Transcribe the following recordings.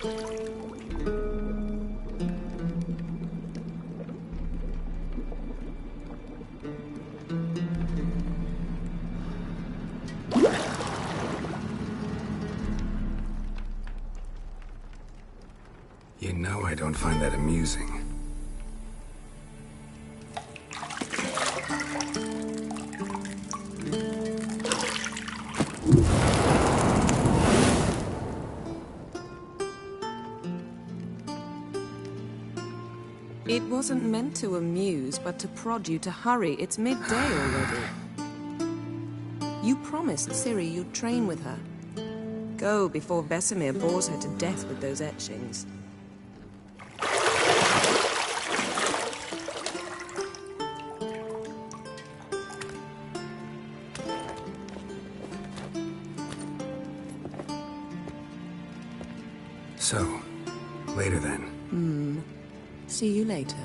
You know I don't find that amusing. It wasn't meant to amuse, but to prod you to hurry. It's midday already. You promised Ciri you'd train with her. Go before Vesemir bores her to death with those etchings. So, later then. See you later.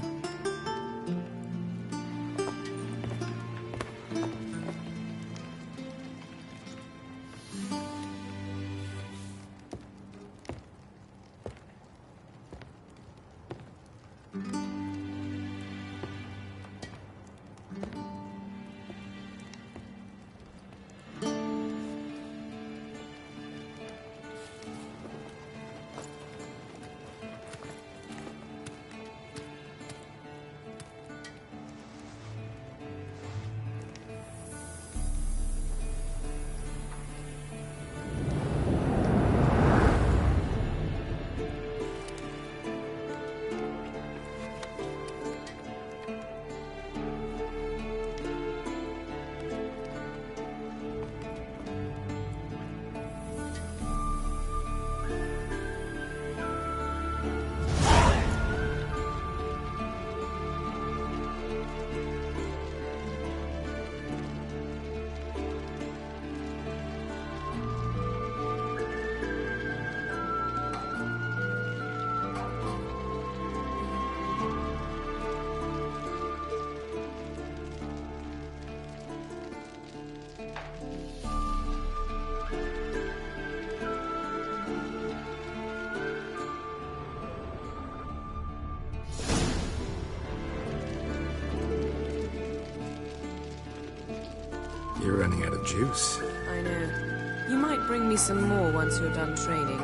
You're running out of juice. I know. You might bring me some more once you're done training.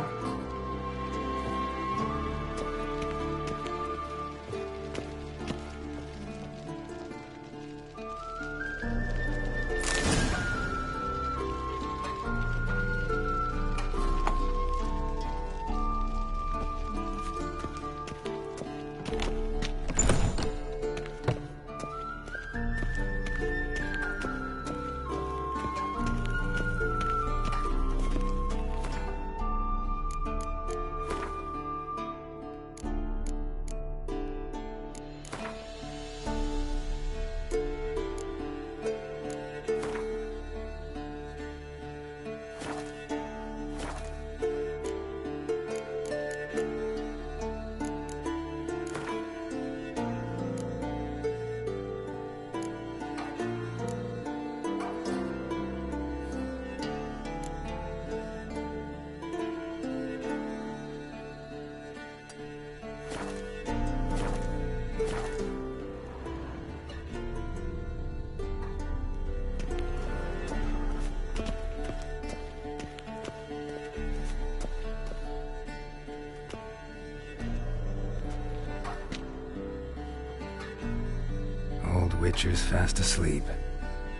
Witcher's fast asleep.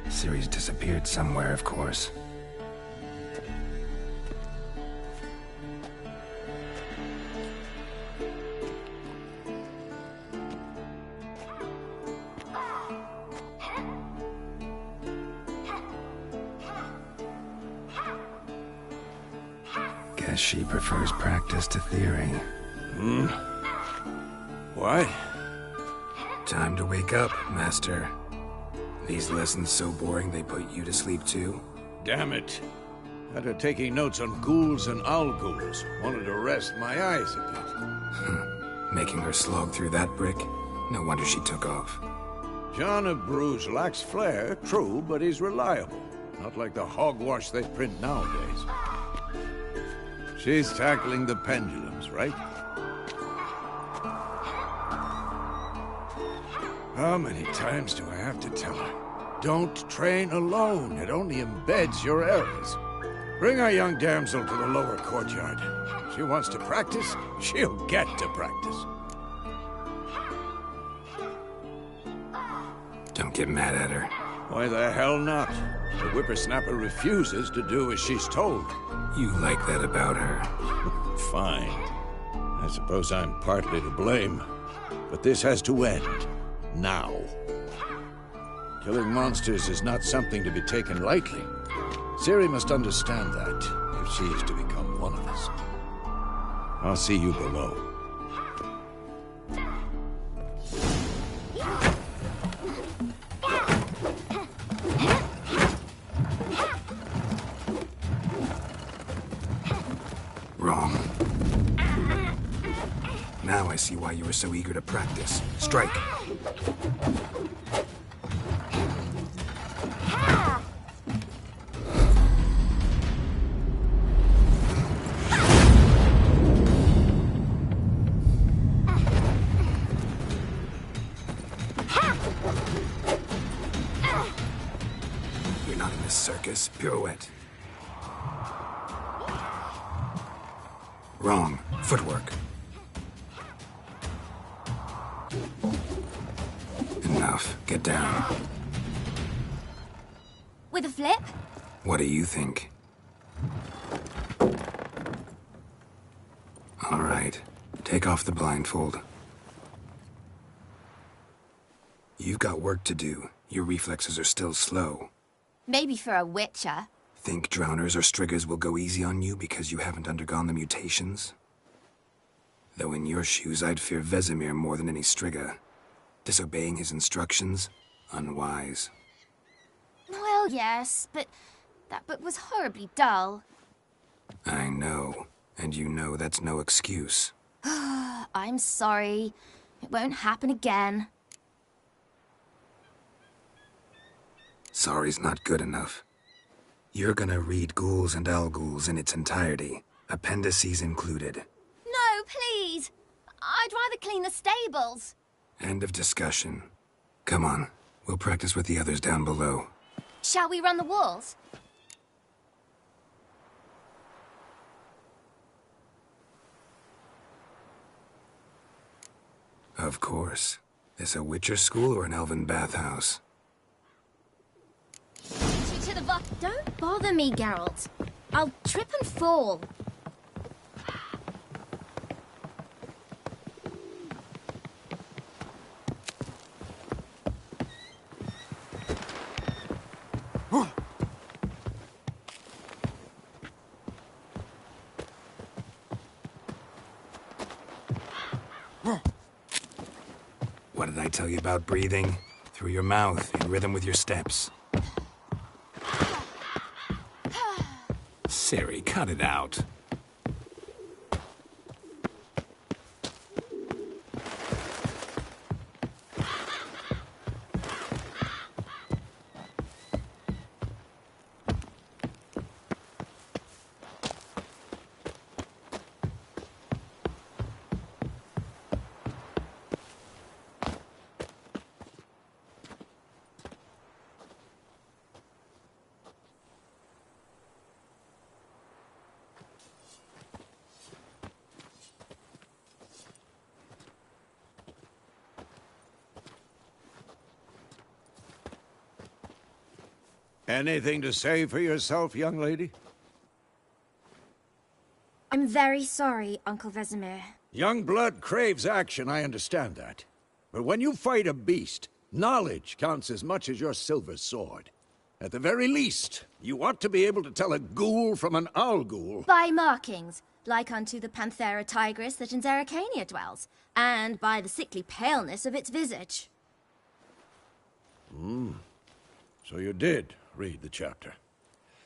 Ciri's disappeared somewhere, of course. Guess she prefers practice to theory. Why? Time to wake up, Master. These lessons so boring they put you to sleep too? Damn it. After taking notes on ghouls and owl ghouls, wanted to rest my eyes a bit. Making her slog through that brick? No wonder she took off. John of Bruges lacks flair, true, but he's reliable. Not like the hogwash they print nowadays. She's tackling the pendulums, right? How many times do I have to tell her? Don't train alone. It only embeds your errors. Bring our young damsel to the lower courtyard. She wants to practice, she'll get to practice. Don't get mad at her. Why the hell not? The whippersnapper refuses to do as she's told. You like that about her. Fine. I suppose I'm partly to blame. But this has to end. Now. Killing monsters is not something to be taken lightly. Ciri must understand that, if she is to become one of us. I'll see you below. Wrong. Now I see why you were so eager to practice. Strike. You're not in this circus. Pirouette. Wrong. Footwork. Enough. Get down. With a flip? What do you think? All right. Take off the blindfold. You've got work to do. Your reflexes are still slow. Maybe for a witcher. Think drowners or striggers will go easy on you because you haven't undergone the mutations? Though in your shoes, I'd fear Vesemir more than any strigger. Disobeying his instructions? Unwise. Well, yes, but that book was horribly dull. I know. And you know that's no excuse. I'm sorry. It won't happen again. Sorry's not good enough. You're gonna read Ghouls and Alghouls in its entirety, appendices included. No, please! I'd rather clean the stables. End of discussion. Come on, we'll practice with the others down below. Shall we run the walls? Of course. This a Witcher school or an elven bathhouse? To the Don't bother me, Geralt. I'll trip and fall. What did I tell you about breathing? Through your mouth, in rhythm with your steps. Ciri, cut it out. Anything to say for yourself, young lady? I'm very sorry, Uncle Vesemir. Young blood craves action, I understand that. But when you fight a beast, knowledge counts as much as your silver sword. At the very least, you ought to be able to tell a ghoul from an Alghoul. By markings, like unto the Panthera tigris that in Zerrikania dwells, and by the sickly paleness of its visage. So you did read the chapter.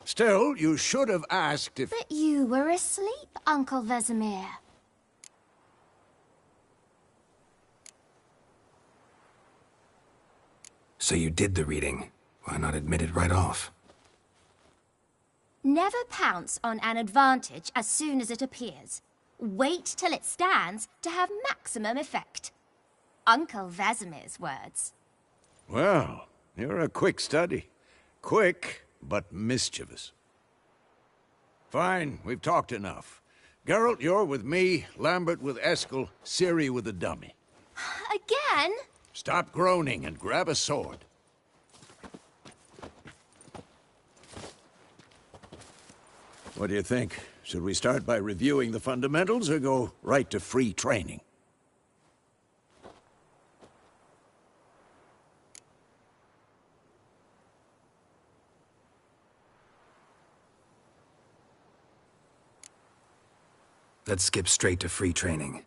Still, you should have asked if... But you were asleep, Uncle Vesemir. So you did the reading. Why not admit it right off? Never pounce on an advantage as soon as it appears. Wait till it stands to have maximum effect. Uncle Vesemir's words. Well, you're a quick study. Quick, but mischievous. Fine, we've talked enough. Geralt, you're with me, Lambert with Eskel, Ciri with the dummy. Again? Stop groaning and grab a sword. What do you think? Should we start by reviewing the fundamentals or go right to free training? Let's skip straight to free training.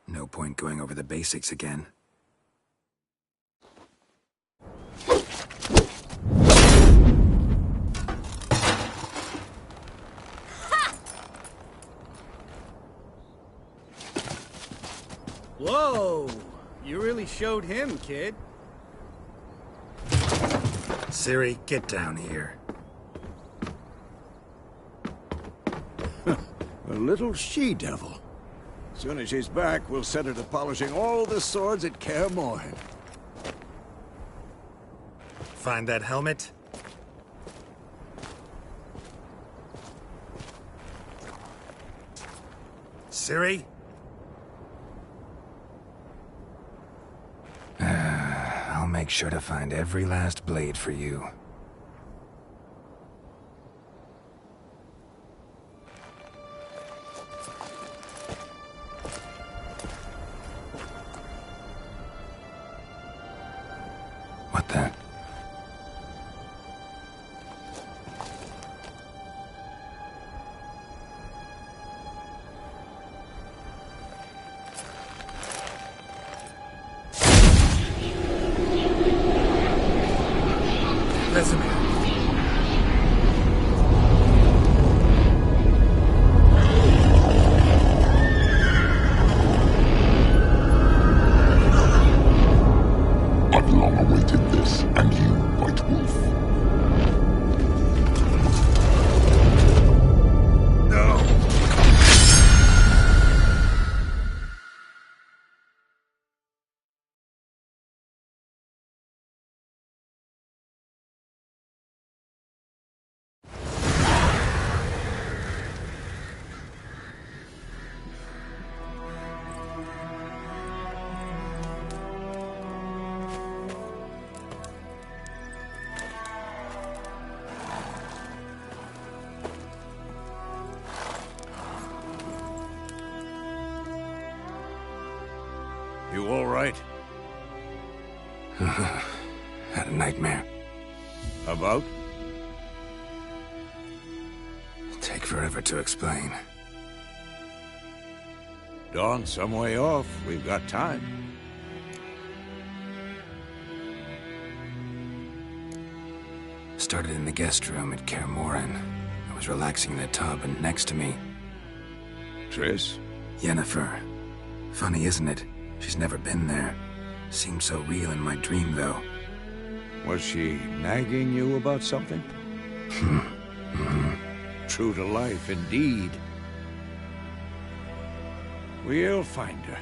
No point going over the basics again. Whoa! You really showed him, kid. Ciri, get down here. A little she-devil. Soon as she's back, we'll set her to polishing all the swords at Kaer Morhen. Find that helmet? Ciri? I'll make sure to find every last blade for you. What the? Vesemir. I've long awaited this, and you, White Wolf. No. You all right? Had a nightmare. About? Take forever to explain. Dawn's some way off. We've got time. Started in the guest room at Kaer Morhen. I was relaxing in the tub, and next to me, Triss? Yennefer. Funny, isn't it? She's never been there. Seemed so real in my dream, though. Was she nagging you about something? True to life, indeed. We'll find her.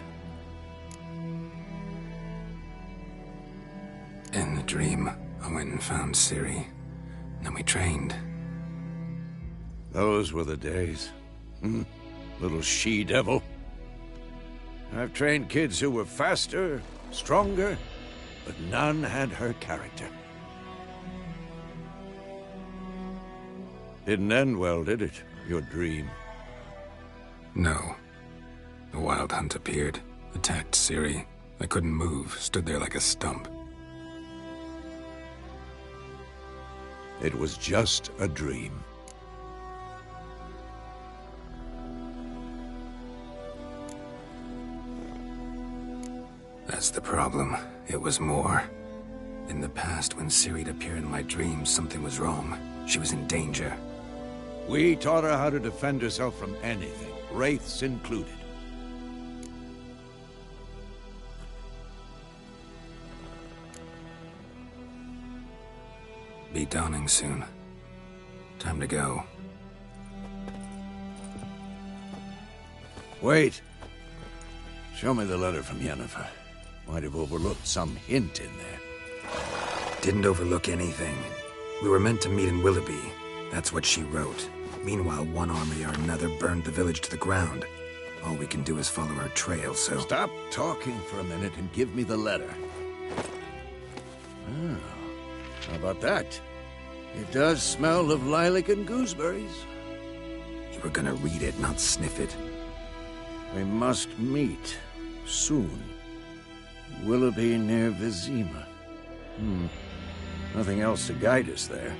In the dream, I went and found Ciri. Then we trained. Those were the days. Little she-devil. I've trained kids who were faster, stronger, but none had her character. Didn't end well, did it? Your dream? No. The Wild Hunt appeared, attacked Ciri. I couldn't move, stood there like a stump. It was just a dream. That's the problem. It was more. In the past, when Ciri'd appear in my dreams, something was wrong. She was in danger. We taught her how to defend herself from anything, wraiths included. Be dawning soon. Time to go. Wait. Show me the letter from Yennefer. Might have overlooked some hint in there. Didn't overlook anything. We were meant to meet in Willoughby. That's what she wrote. Meanwhile, one army or another burned the village to the ground. All we can do is follow her trail, so... Stop talking for a minute and give me the letter. Oh, how about that? It does smell of lilac and gooseberries. You were gonna read it, not sniff it. We must meet. Soon. Willoughby near Vizima. Nothing else to guide us there.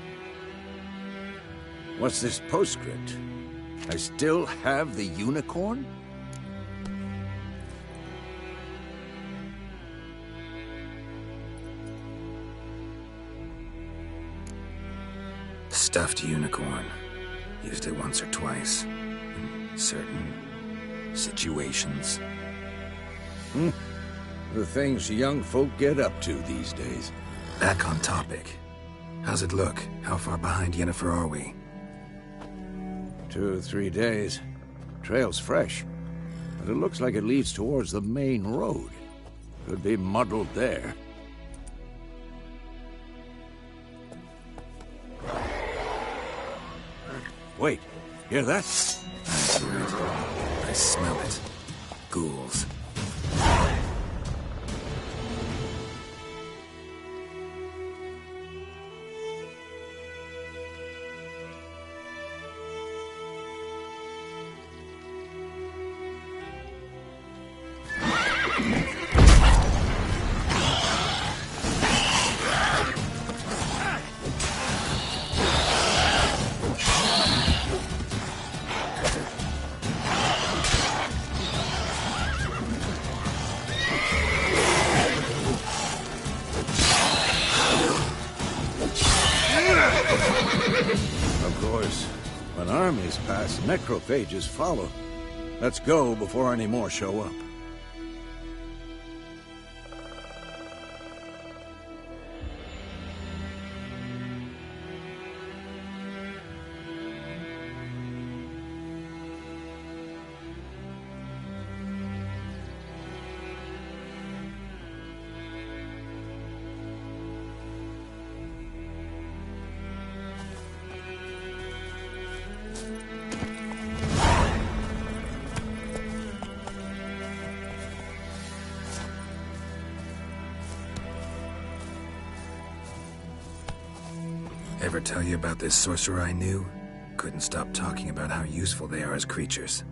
What's this postscript? I still have the unicorn? Stuffed unicorn. Used it once or twice. In certain situations. The things young folk get up to these days. Back on topic. How's it look? How far behind Yennefer are we? 2 or 3 days. Trail's fresh. But it looks like it leads towards the main road. Could be muddled there. Wait, hear that? I hear it. I smell it. Ghouls. Of course, when armies pass, necrophages follow. Let's go before any more show up. Ever tell you about this sorcerer I knew? Couldn't stop talking about how useful they are as creatures.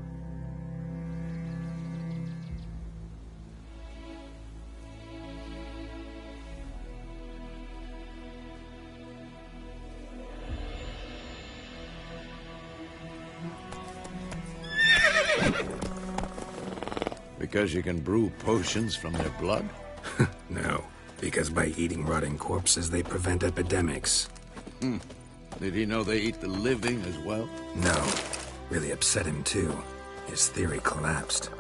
Because you can brew potions from their blood? No, because by eating rotting corpses, they prevent epidemics. Did he know they eat the living as well? No. Really upset him, too. His theory collapsed.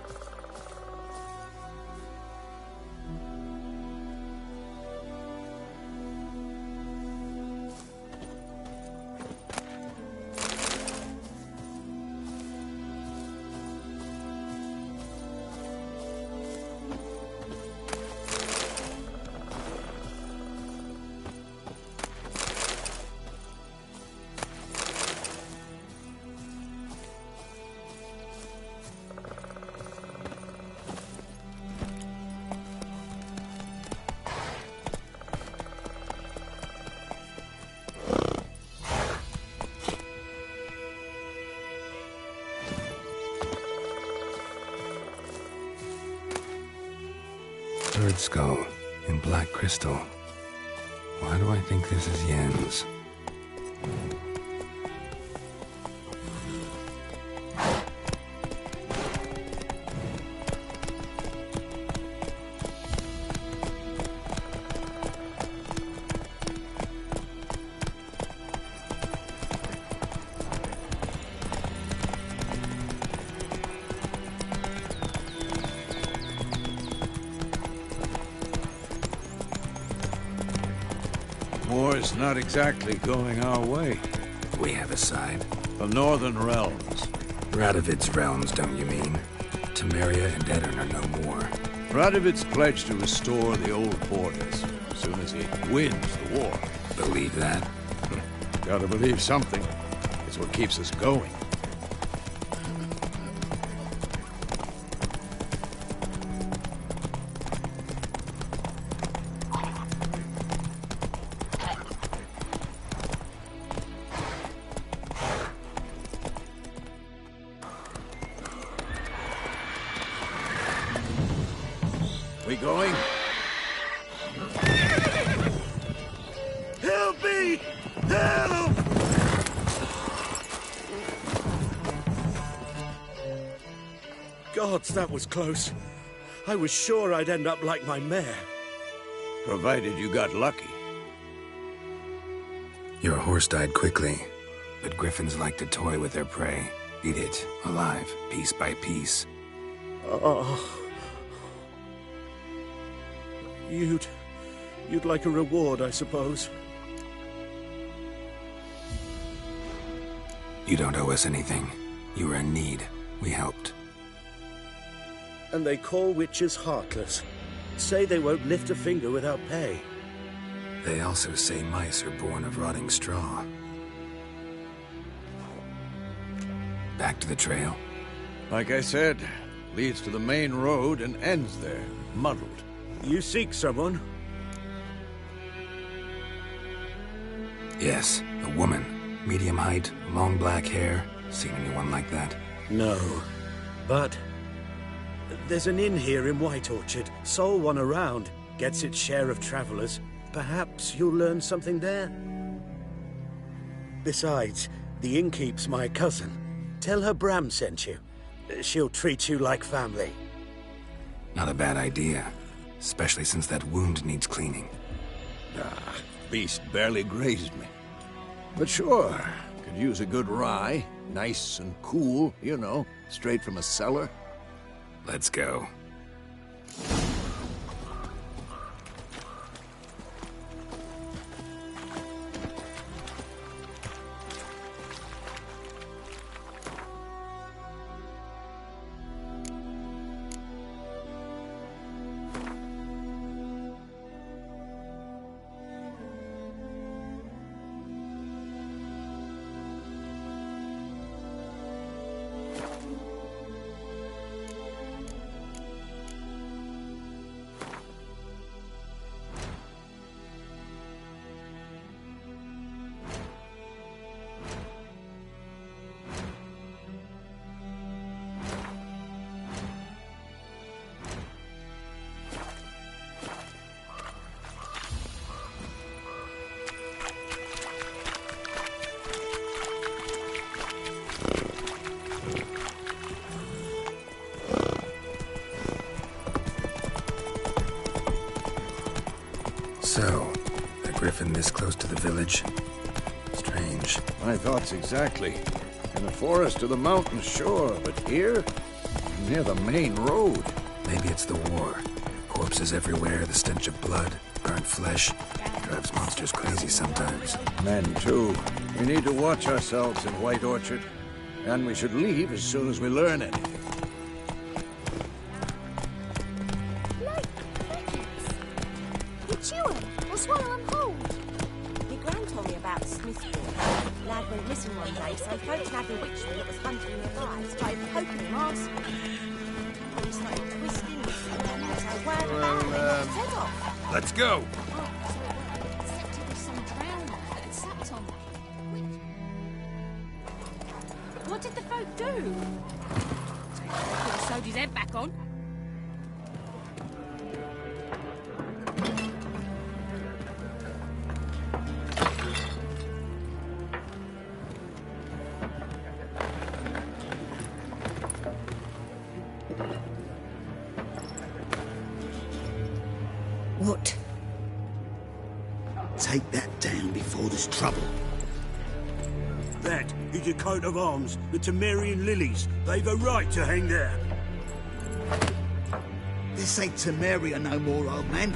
Bird skull in black crystal. Why do I think this is Yen's? War's not exactly going our way. We have a side. The Northern Realms. Radovid's realms, don't you mean? Temeria and Edirn are no more. Radovid's pledged to restore the old borders as soon as he wins the war. Believe that? Gotta believe something. It's what keeps us going. We going? Help me! Help! Gods, that was close. I was sure I'd end up like my mare. Provided you got lucky. Your horse died quickly, but griffins like to toy with their prey. Eat it, alive, piece by piece. Oh. You'd like a reward, I suppose. You don't owe us anything. You were in need. We helped. And they call witches heartless. Say they won't lift a finger without pay. They also say mice are born of rotting straw. Back to the trail? Like I said, leads to the main road and ends there, muddled. You seek someone? Yes, a woman. Medium height, long black hair. Seen anyone like that? No. But there's an inn here in White Orchard. Sole one around. Gets its share of travelers. Perhaps you'll learn something there? Besides, the innkeep's my cousin. Tell her Bram sent you. She'll treat you like family. Not a bad idea. Especially since that wound needs cleaning. Ah, beast barely grazed me. But sure, could use a good rye. Nice and cool, you know, straight from a cellar. Let's go. So, a griffin this close to the village? Strange. My thoughts exactly. In the forest or the mountains, sure, but here? Near the main road. Maybe it's the war. Corpses everywhere, the stench of blood, burnt flesh. Drives monsters crazy sometimes. Men, too. We need to watch ourselves in White Orchard. And we should leave as soon as we learn anything. Chew 'em or swallow 'em whole. My gran told me about Smithfield. Lad went missing one day, so folks had the witchman that was hunting nearby started poking him arsenal. And he started twisting his hand, so wham bam, they knocked his head off. Let's go! Oh, so it wasn't except it was some drowner that had sat on me. What did the folk do? Could have sewed his head back on. What? Take that down before there's trouble. That is a coat of arms, the Temerian lilies. They've a right to hang there. This ain't Temeria no more, old man.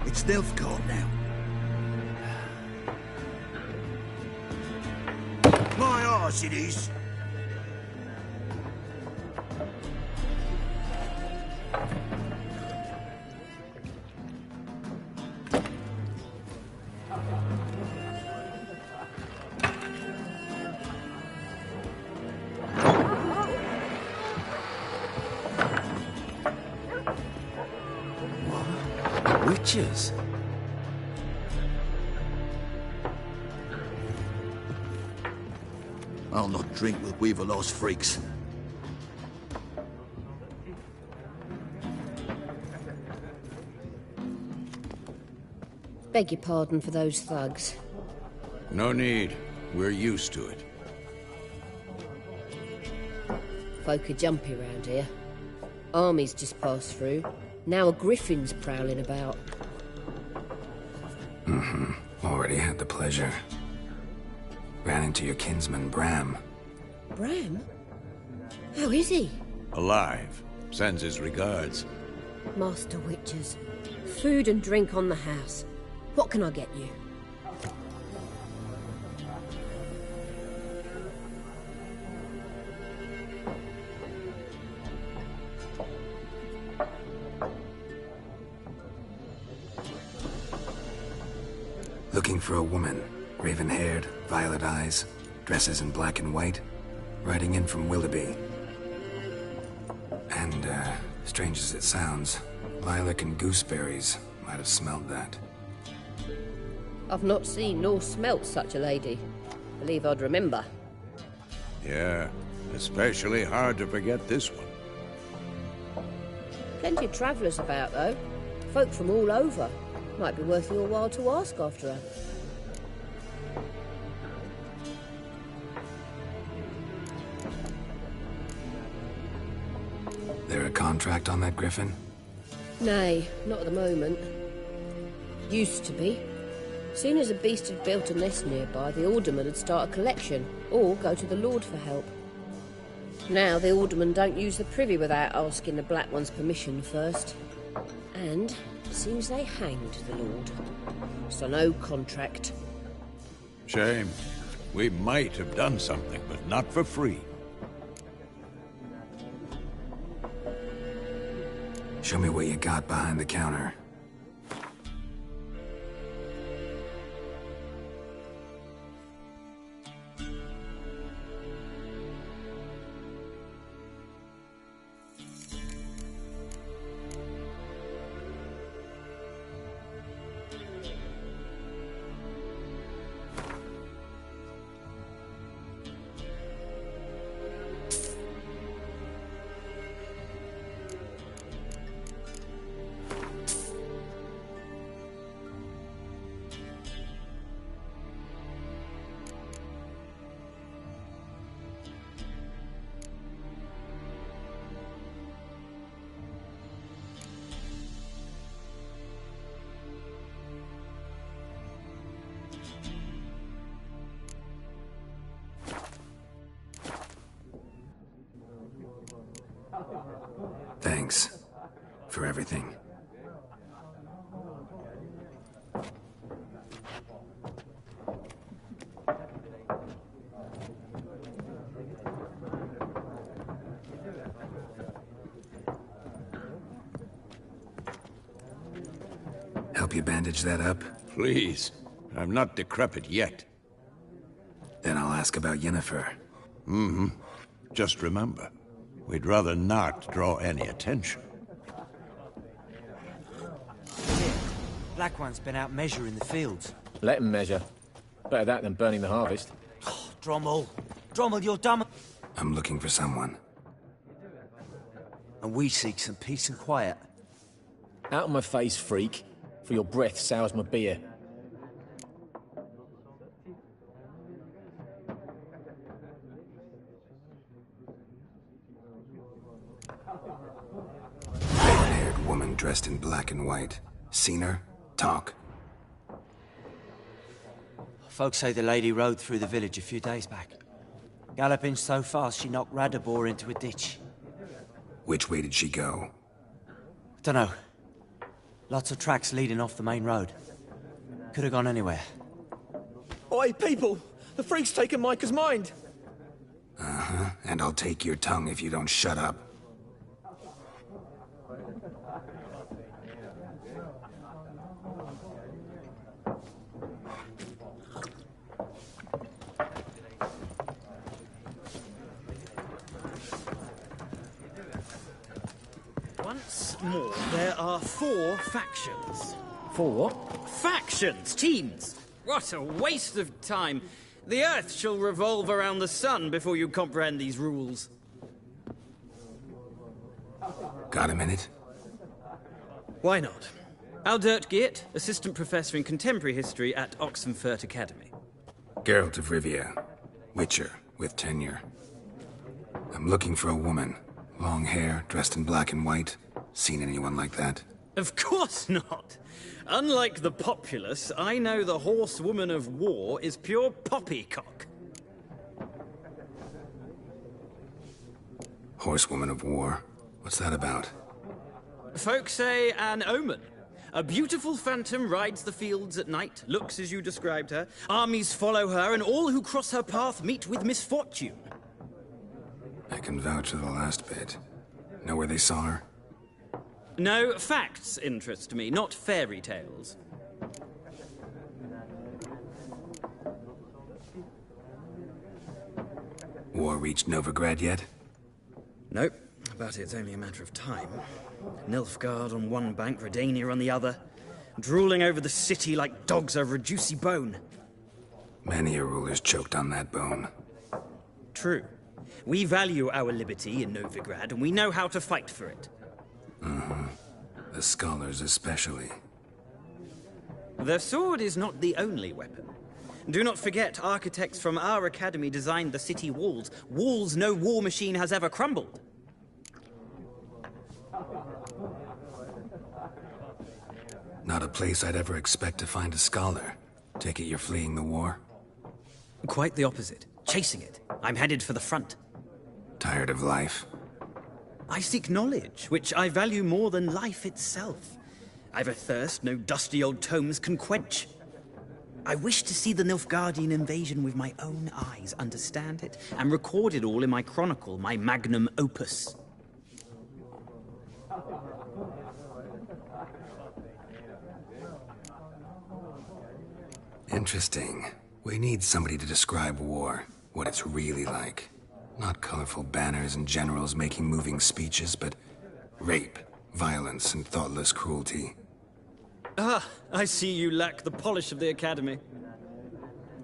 It's Nilfgaard now. My arse it is. Witches? I'll not drink with Weaverlaw's freaks. Beg your pardon for those thugs. No need. We're used to it. Folk are jumpy round here. Armies just passed through. Now a griffin's prowling about. Already had the pleasure. Ran into your kinsman, Bram. Bram? How is he? Alive. Sends his regards. Master Witches. Food and drink on the house. What can I get you? Looking for a woman. Raven-haired, violet eyes, dresses in black and white. Riding in from Willoughby. And, strange as it sounds, lilac and gooseberries might have smelled that. I've not seen nor smelt such a lady. Believe I'd remember. Yeah, especially hard to forget this one. Plenty of travellers about, though. Folk from all over. Might be worth your while to ask after her. There a contract on that griffin? Nay, not at the moment. Used to be. Soon as a beast had built a nest nearby, the alderman would start a collection, or go to the Lord for help. Now the aldermen don't use the privy without asking the Black One's permission first. And it seems they hanged the Lord. So no contract. Shame. We might have done something, but not for free. Show me what you got behind the counter. Thanks for everything. Help you bandage that up? Please. I'm not decrepit yet. Then I'll ask about Yennefer. Mm-hmm. Just remember, we'd rather not draw any attention. Black One's been out measuring the fields. Let him measure. Better that than burning the harvest. Oh, Drommel! Drommel, you're dumb. I'm looking for someone. And we seek some peace and quiet. Out of my face, freak. For your breath sours my beer. Red-haired woman dressed in black and white. Seen her? Talk. Folks say the lady rode through the village a few days back. Galloping so fast she knocked Radabor into a ditch. Which way did she go? Dunno. Lots of tracks leading off the main road. Could have gone anywhere. Oi, people! The freak's taken Micah's mind! Uh-huh, and I'll take your tongue if you don't shut up. Once more, there are 4 factions. 4 what? Factions, teams! What a waste of time. The Earth shall revolve around the sun before you comprehend these rules. Got a minute? Why not? Aldert Geert, Assistant Professor in Contemporary History at Oxenfurt Academy. Geralt of Rivia. Witcher, with tenure. I'm looking for a woman. Long hair, dressed in black and white. Seen anyone like that? Of course not! Unlike the populace, I know the horsewoman of war is pure poppycock. Horsewoman of war? What's that about? Folk say an omen. A beautiful phantom rides the fields at night, looks as you described her. Armies follow her, and all who cross her path meet with misfortune. I can vouch for the last bit. Know where they saw her? No, facts interest me, not fairy tales. War reached Novigrad yet? Nope, but it's only a matter of time. Nilfgaard on one bank, Redania on the other, drooling over the city like dogs over a juicy bone. Many a ruler's choked on that bone. True. We value our liberty in Novigrad, and we know how to fight for it. The scholars especially. The sword is not the only weapon. Do not forget, architects from our academy designed the city walls. Walls no war machine has ever crumbled. Not a place I'd ever expect to find a scholar. Take it you're fleeing the war? Quite the opposite. Chasing it. I'm headed for the front. Tired of life? I seek knowledge, which I value more than life itself. I've a thirst no dusty old tomes can quench. I wish to see the Nilfgaardian invasion with my own eyes, understand it, and record it all in my chronicle, my magnum opus. Interesting. We need somebody to describe war, what it's really like. Not colorful banners and generals making moving speeches, but rape, violence, and thoughtless cruelty. Ah, I see you lack the polish of the Academy.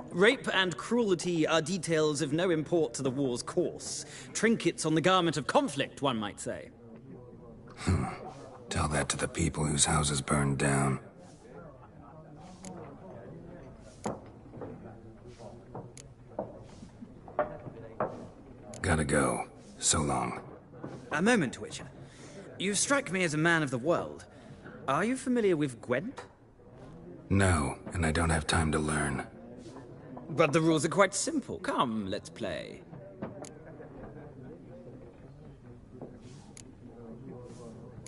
Rape and cruelty are details of no import to the war's course. Trinkets on the garment of conflict, one might say. Tell that to the people whose houses burned down. Gotta go. So long. A moment, Witcher. You strike me as a man of the world. Are you familiar with Gwent? No, and I don't have time to learn. But the rules are quite simple. Come, let's play.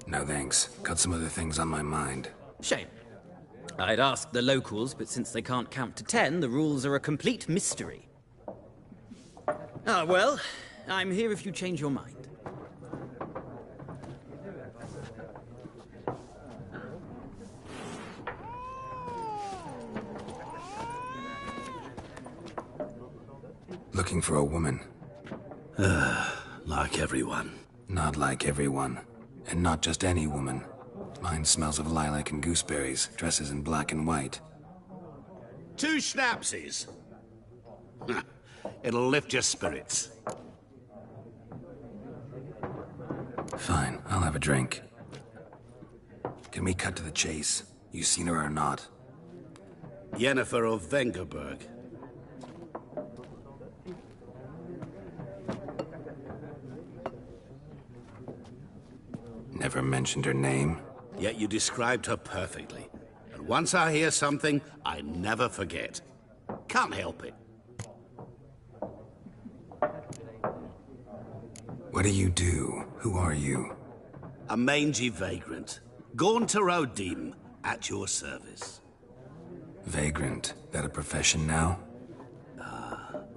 No thanks. Got some other things on my mind. Shame. I'd ask the locals, but since they can't count to 10, the rules are a complete mystery. Ah, well, I'm here if you change your mind. Looking for a woman. Like everyone. Not like everyone. And not just any woman. Mine smells of lilac and gooseberries, dresses in black and white. 2 schnapsies. It'll lift your spirits. Fine, I'll have a drink. Can we cut to the chase? You seen her or not? Yennefer of Vengerberg. Never mentioned her name. Yet you described her perfectly. And once I hear something, I never forget. Can't help it. What do you do? Who are you? A mangy vagrant. Gaunter O'Dim, at your service. Vagrant. That a profession now?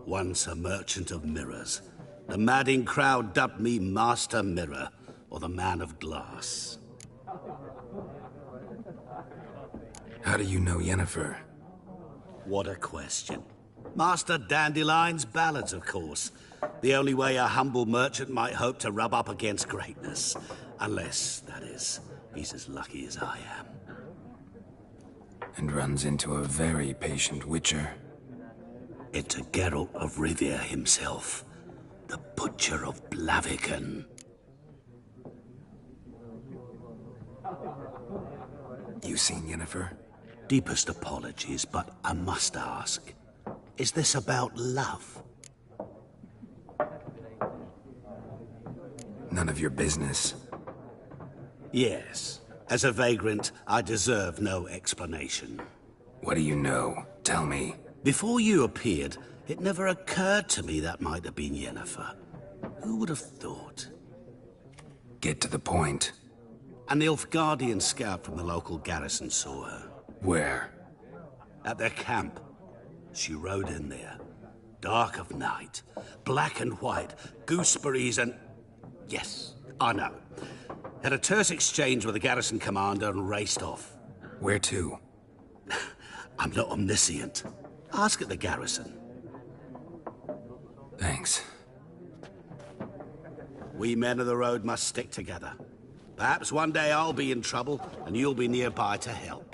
Once a merchant of mirrors. The madding crowd dubbed me Master Mirror, or the Man of Glass. How do you know Yennefer? What a question. Master Dandelion's ballads, of course. The only way a humble merchant might hope to rub up against greatness. Unless, that is, he's as lucky as I am. And runs into a very patient witcher. Into Geralt of Rivia himself. The Butcher of Blaviken. You seen Yennefer? Deepest apologies, but I must ask. Is this about love? None of your business. Yes. As a vagrant, I deserve no explanation. What do you know? Tell me. Before you appeared, it never occurred to me that might have been Yennefer. Who would have thought? Get to the point. An Nilfgaardian scout from the local garrison saw her. Where? At their camp. She rode in there. Dark of night. Black and white. Gooseberries and... Yes, I know. Had a terse exchange with the garrison commander and raced off. Where to? I'm not omniscient. Ask at the garrison. Thanks. We men of the road must stick together. Perhaps one day I'll be in trouble and you'll be nearby to help.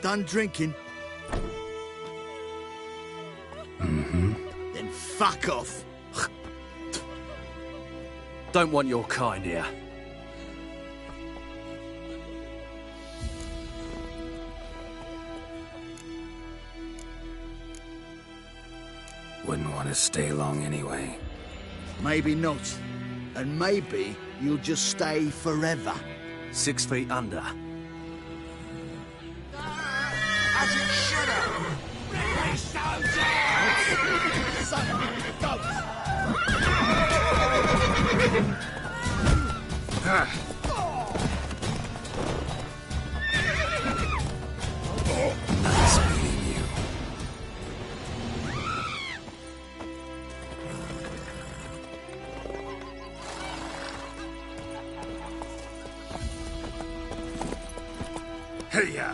Done drinking? Mm-hmm. Then fuck off. Don't want your kind here. Wouldn't want to stay long anyway. Maybe not. And maybe you'll just stay forever. 6 feet under. As it should have! Really stones out! Son of a goat! Nice meeting you. Hey-ya!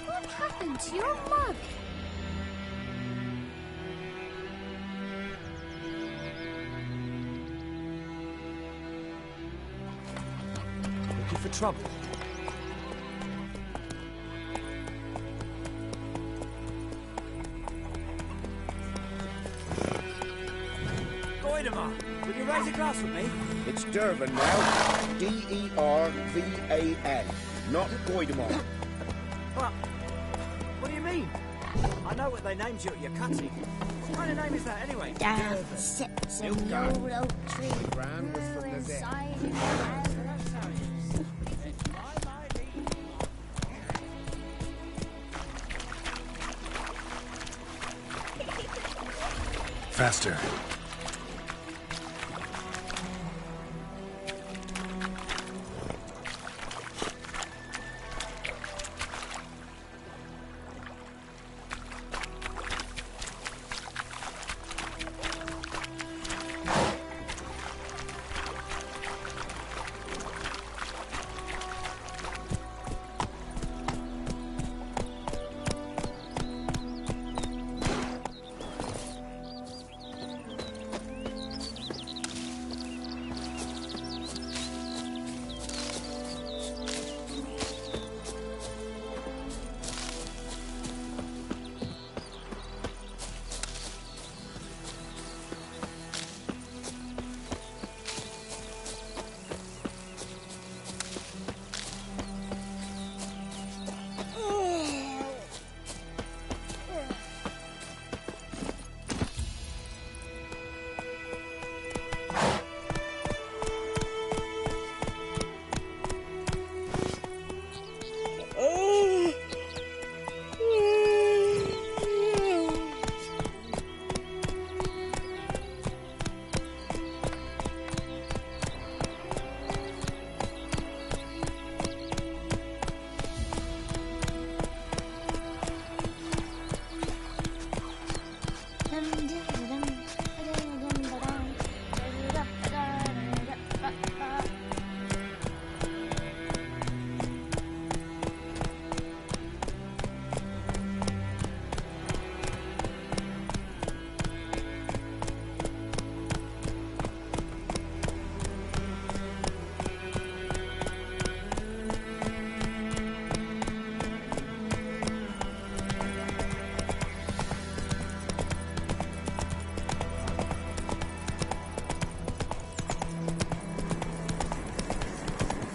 What happened to your mug? Looking for trouble? Goidemar, will you raise a glass with me? It's Dervan now. D-E-R-V-A-N. Not Goidemar. What do you mean? I know what they named you at your cutting. What kind of name is that anyway? Down sits a laurel tree. Brown was from the dead. Faster.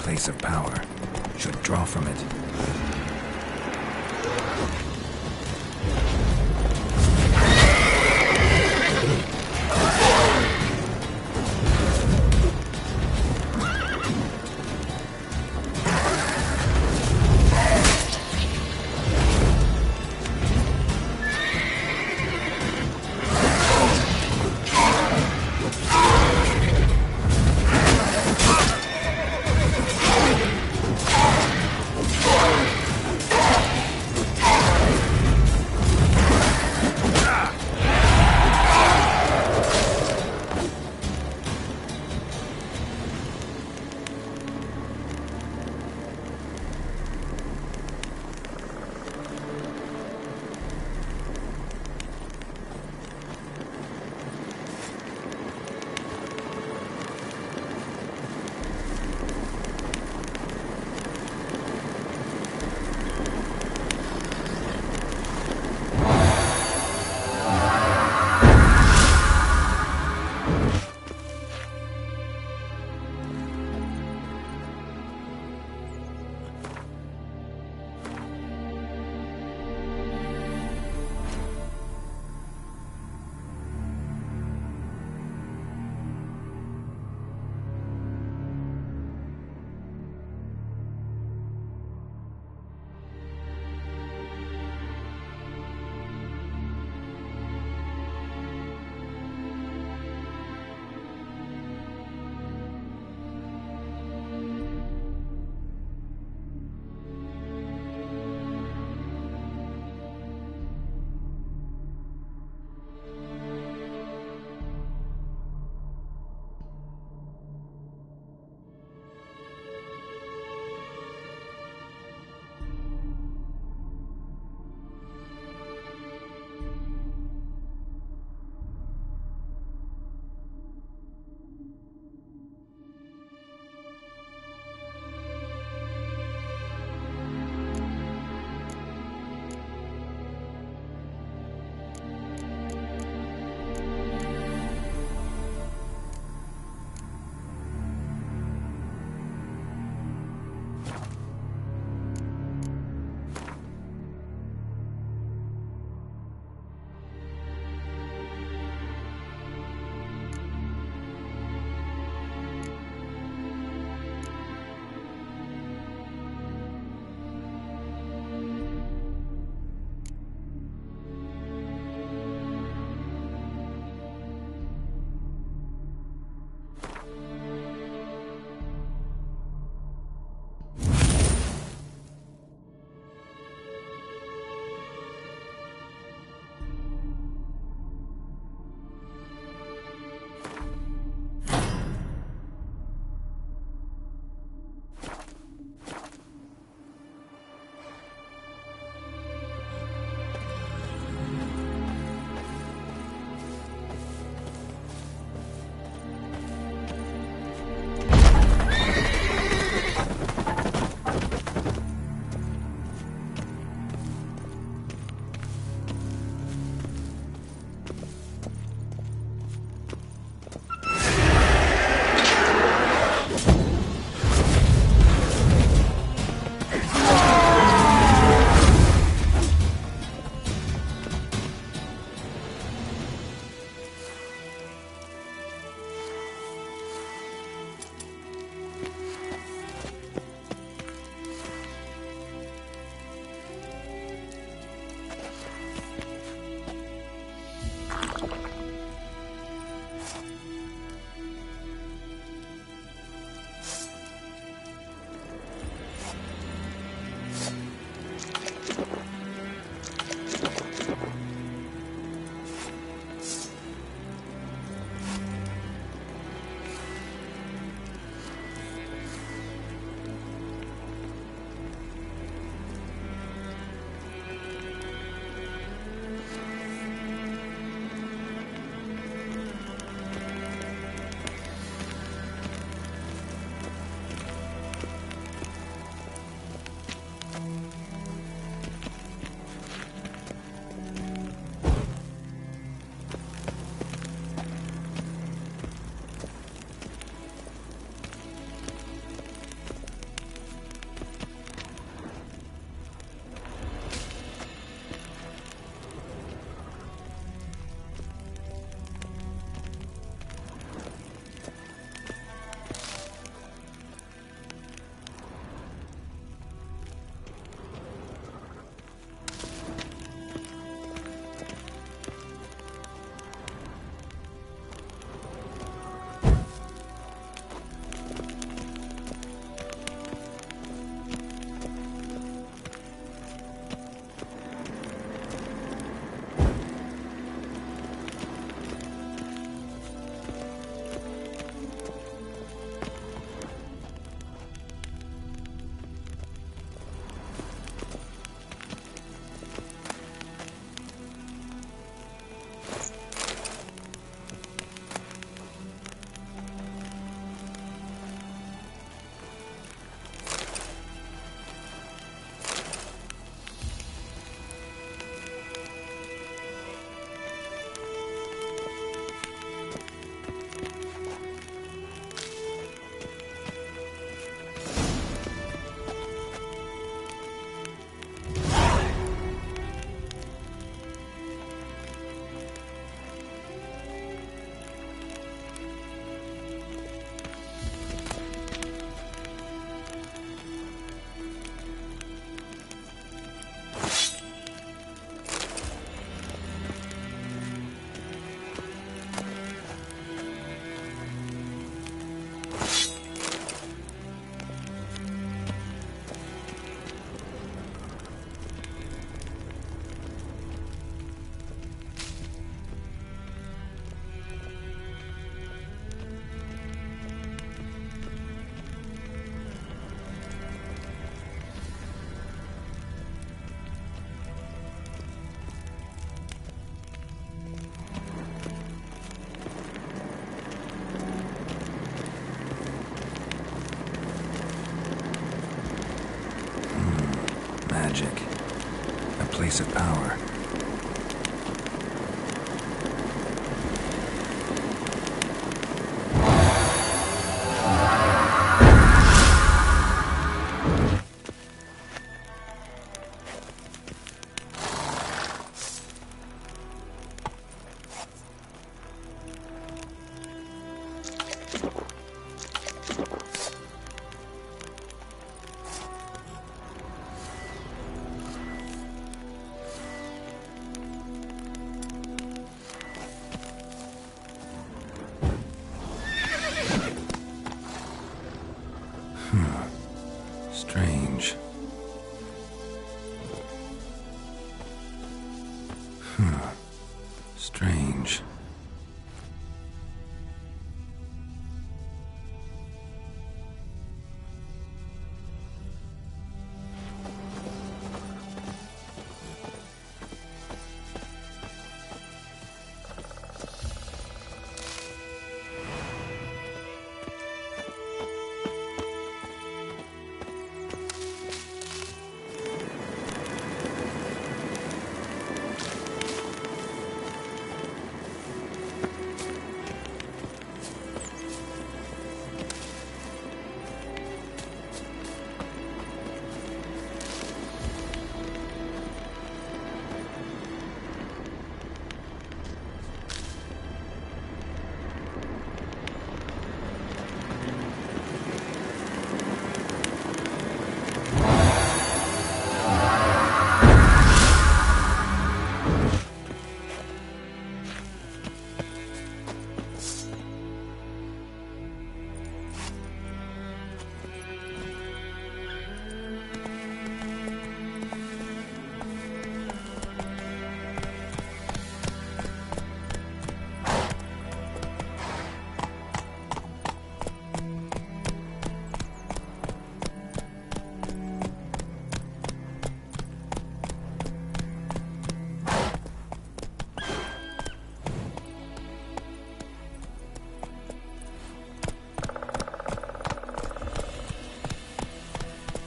place of power should draw from it. magic. A place of power. Strange. Strange.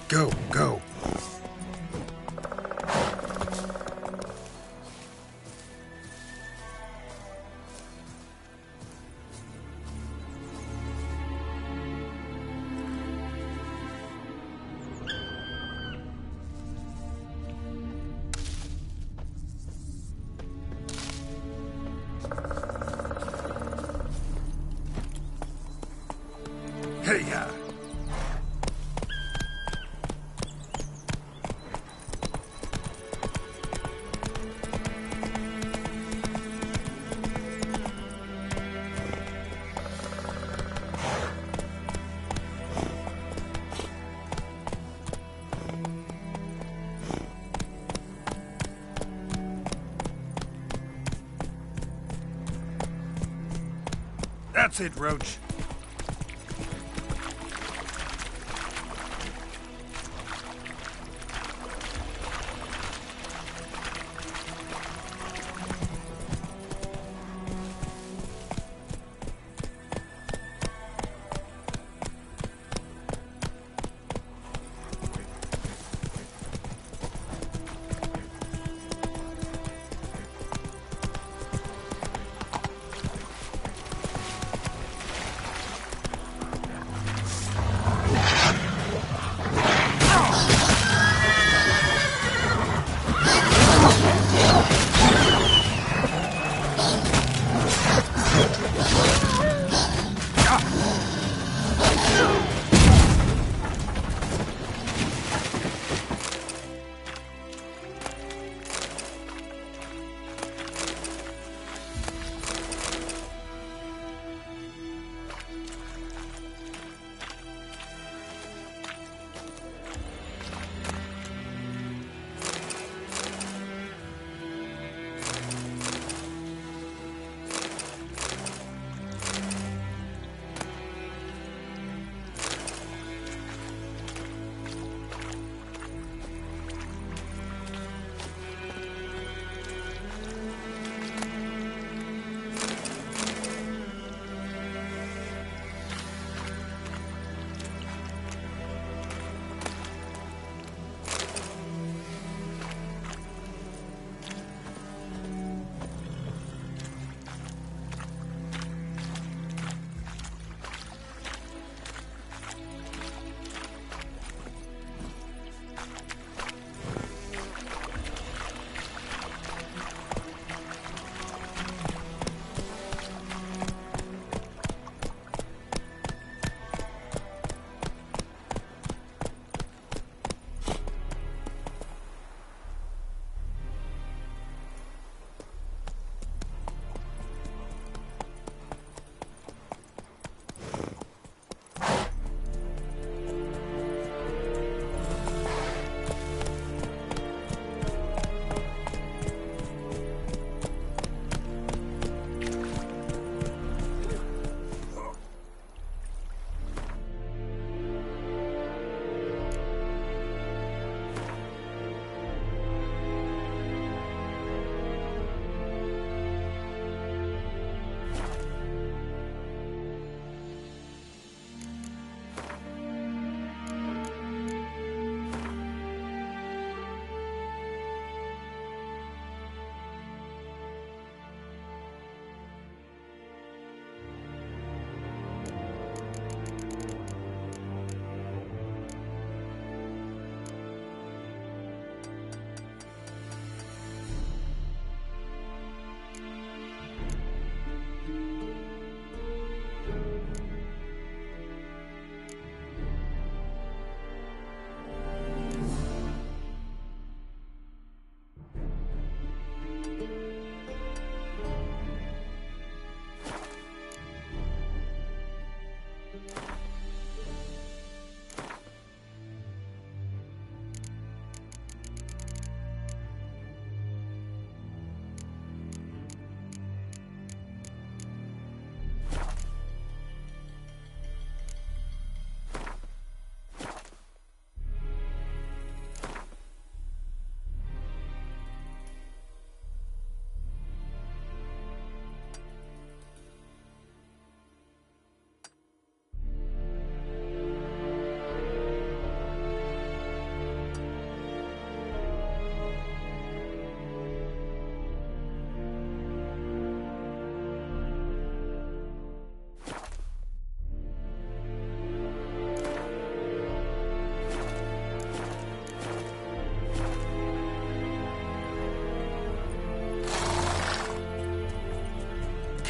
Go, go. Hey-ya! That's it, Roach.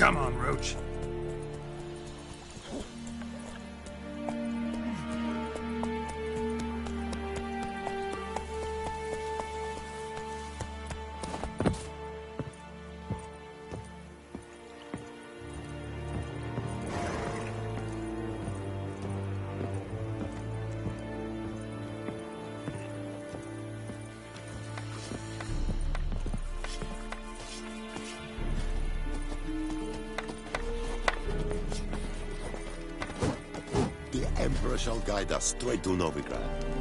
Come on, Roach. The Emperor shall guide us straight to Novigrad.